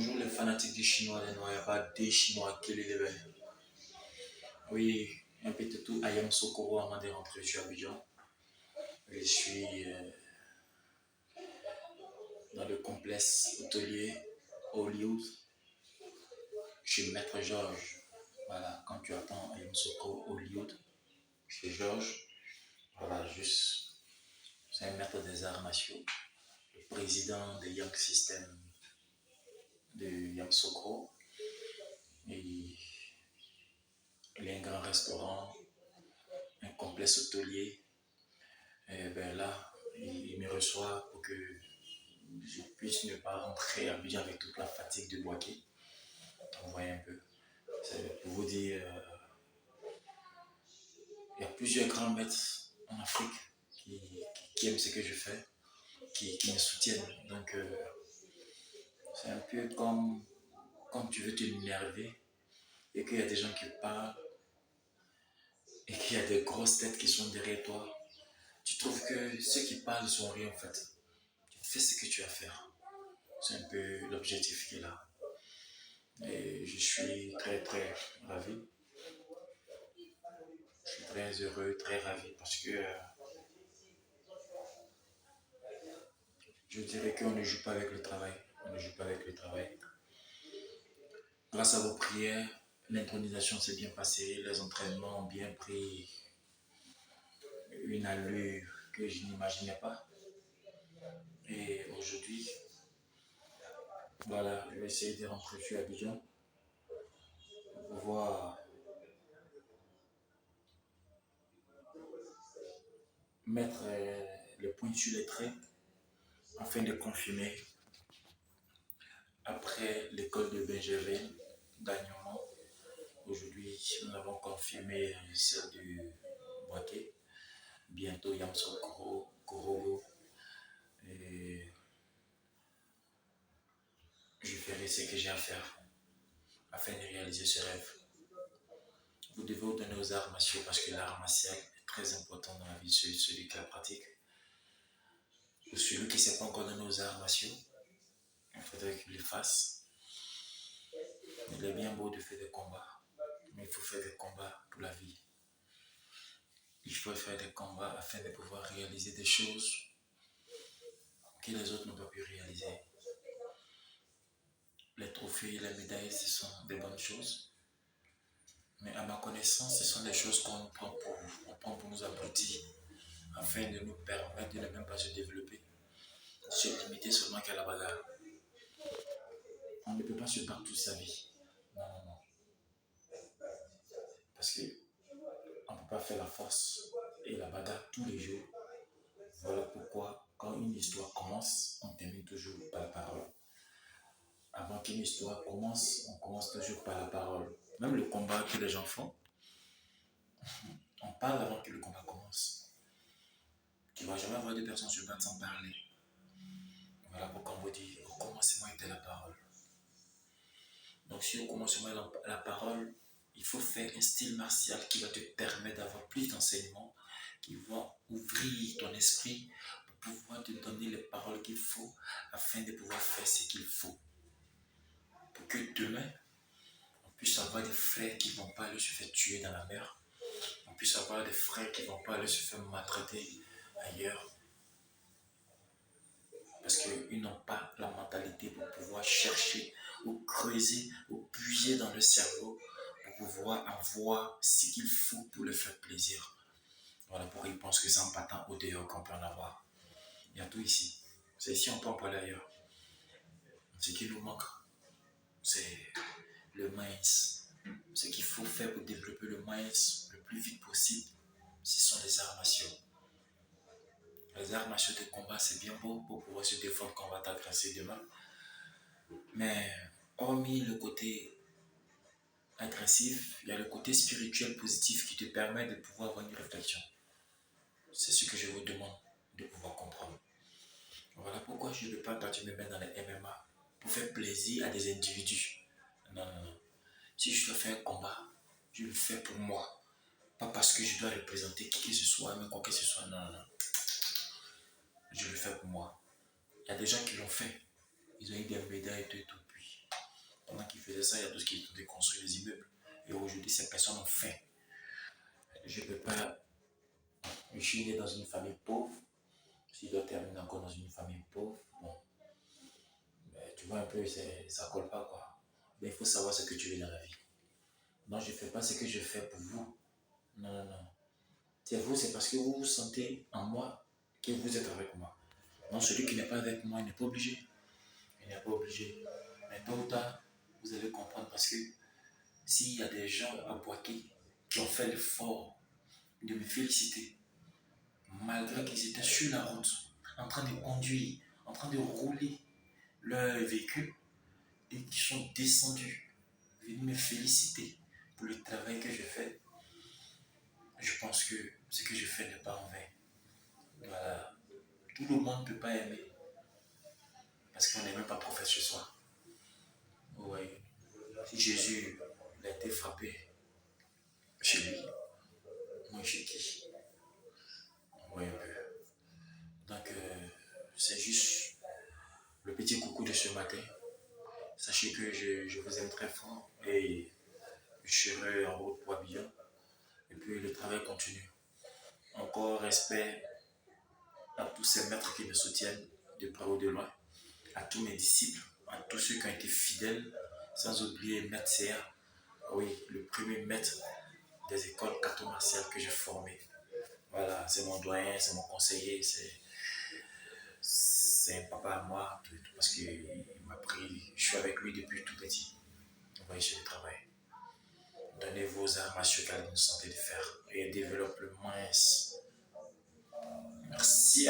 Bonjour les fanatiques du chinois, les noirs, il n'y a pas des chinois qui les levaient. Oui, un peu de tout. Ayam Sokoro avant de rentrer sur Abidjan. Je suis dans le complexe hôtelier Hollywood. Je suis Maître Georges. Voilà, quand tu attends Ayam Sokoro Hollywood, chez Georges, voilà, juste, c'est un maître des arts martiaux, le président de Young System de Yamoussoukro. Et il y a un grand restaurant, un complexe hôtelier. Et ben là, il me reçoit pour que je puisse ne pas rentrer à Abidjan avec toute la fatigue de Boaké. Vous voyez un peu. C'est pour vous dire, il y a plusieurs grands maîtres en Afrique qui aiment ce que je fais, qui me soutiennent. Donc, c'est un peu comme quand tu veux t'énerver et qu'il y a des gens qui parlent et qu'il y a des grosses têtes qui sont derrière toi. Tu trouves que ceux qui parlent sont rien en fait. Tu fais ce que tu as à faire. C'est un peu l'objectif qui est là. Et je suis très très ravi. Je suis très heureux, très ravi parce que je dirais qu'on ne joue pas avec le travail. On ne joue pas avec le travail. Grâce à vos prières, l'intronisation s'est bien passée, les entraînements ont bien pris une allure que je n'imaginais pas. Et aujourd'hui, voilà, je vais essayer de rentrer sur Abidjan pour pouvoir mettre le point sur les traits afin de confirmer après l'école de Benjamin d'Agnement. Aujourd'hui, nous avons confirmé celle du Boaké, bientôt Yamoussoukro, Korogo. Et je ferai ce que j'ai à faire afin de réaliser ce rêve. Vous devez vous donner aux arts martiaux parce que l'art martial est très important dans la vie de celui qui la pratique. Pour celui qui ne s'est pas encore donné aux arts martiaux, il faudrait qu'il les fasse. Il est bien beau de faire des combats, mais il faut faire des combats pour la vie. Il faut faire des combats afin de pouvoir réaliser des choses que les autres n'ont pas pu réaliser. Les trophées et les médailles, ce sont des bonnes choses. Mais à ma connaissance, ce sont des choses qu'on prend pour nous abrutir, afin de nous permettre de ne même pas se développer, de se limiter seulement qu'à la bagarre. On ne peut pas se battre toute sa vie. Non, non, non. Parce qu'on ne peut pas faire la force et la bagarre tous les jours. Voilà pourquoi, quand une histoire commence, on termine toujours par la parole. Avant qu'une histoire commence, on commence toujours par la parole. Même le combat que les gens font, on parle avant que le combat commence. Tu ne vas jamais voir deux personnes se battre sans parler. Voilà pourquoi on vous dit, au commencement était la parole. Donc si au commencement est la parole, il faut faire un style martial qui va te permettre d'avoir plus d'enseignements, qui va ouvrir ton esprit pour pouvoir te donner les paroles qu'il faut afin de pouvoir faire ce qu'il faut. Pour que demain, on puisse avoir des frères qui ne vont pas aller se faire tuer dans la mer. On puisse avoir des frères qui ne vont pas aller se faire maltraiter ailleurs. Parce qu'ils n'ont pas la mentalité pour pouvoir chercher ou creuser ou puiser dans le cerveau pour pouvoir avoir ce qu'il faut pour leur faire plaisir. Voilà pourquoi ils pensent que c'est en battant au dehors qu'on peut en avoir. Il y a tout ici. C'est ici on peut en parler ailleurs. Ce qui nous manque, c'est le minds. Ce qu'il faut faire pour développer le minds le plus vite possible, ce sont les arts martiaux. Les arts martiaux de combat, c'est bien beau pour pouvoir se défendre quand on va t'agresser demain. Mais hormis le côté agressif, il y a le côté spirituel positif qui te permet de pouvoir avoir une réflexion. C'est ce que je vous demande de pouvoir comprendre. Voilà pourquoi je ne veux pas partir me mettre dans les MMA pour faire plaisir à des individus. Non, non, non. Si je dois faire un combat, je le fais pour moi. Pas parce que je dois représenter qui que ce soit, mais quoi que ce soit. Non, non, non. Je le fais pour moi. Il y a des gens qui l'ont fait. Ils ont eu des médailles et tout. Puis Pendant qu'ils faisaient ça, il y a d'autres qui ont déconstruit les immeubles. Et aujourd'hui, ces personnes ont faim. Je ne peux pas. Je suis né dans une famille pauvre. Si je dois terminer encore dans une famille pauvre, bon, ben, tu vois un peu, ça colle pas quoi. Mais il faut savoir ce que tu veux dans la vie. Non, je ne fais pas ce que je fais pour vous. Non, non, non. C'est vous, c'est parce que vous vous sentez en moi que vous êtes avec moi. Non, celui qui n'est pas avec moi, il n'est pas obligé. Il n'est pas obligé. Mais tôt ou tard, vous allez comprendre parce que s'il y a des gens à Boaké qui ont fait l'effort de me féliciter, malgré qu'ils étaient sur la route, en train de conduire, en train de rouler leur véhicule, et qui sont descendus, venus me féliciter pour le travail que je fais, je pense que ce que je fais n'est pas en vain. Voilà. Tout le monde ne peut pas aimer parce qu'on n'est même pas prophète ce soir. Oui. Si Jésus a été frappé chez lui, moi chez qui? Oui, un peu. Donc, c'est juste le petit coucou de ce matin. Sachez que je vous aime très fort et je serai en route pour Abidjan. Et puis le travail continue. Encore respect à tous ces maîtres qui me soutiennent de près ou de loin, à tous mes disciples, à tous ceux qui ont été fidèles, sans oublier Maître CA, oui, le premier maître des écoles carto-martiales que j'ai formé. Voilà, c'est mon doyen, c'est mon conseiller, c'est un papa à moi, parce qu'il m'a pris, je suis avec lui depuis tout petit. On va essayer de travail. Donnez vos armes à ceux qui ont une santé de fer et développe le moins. Merci.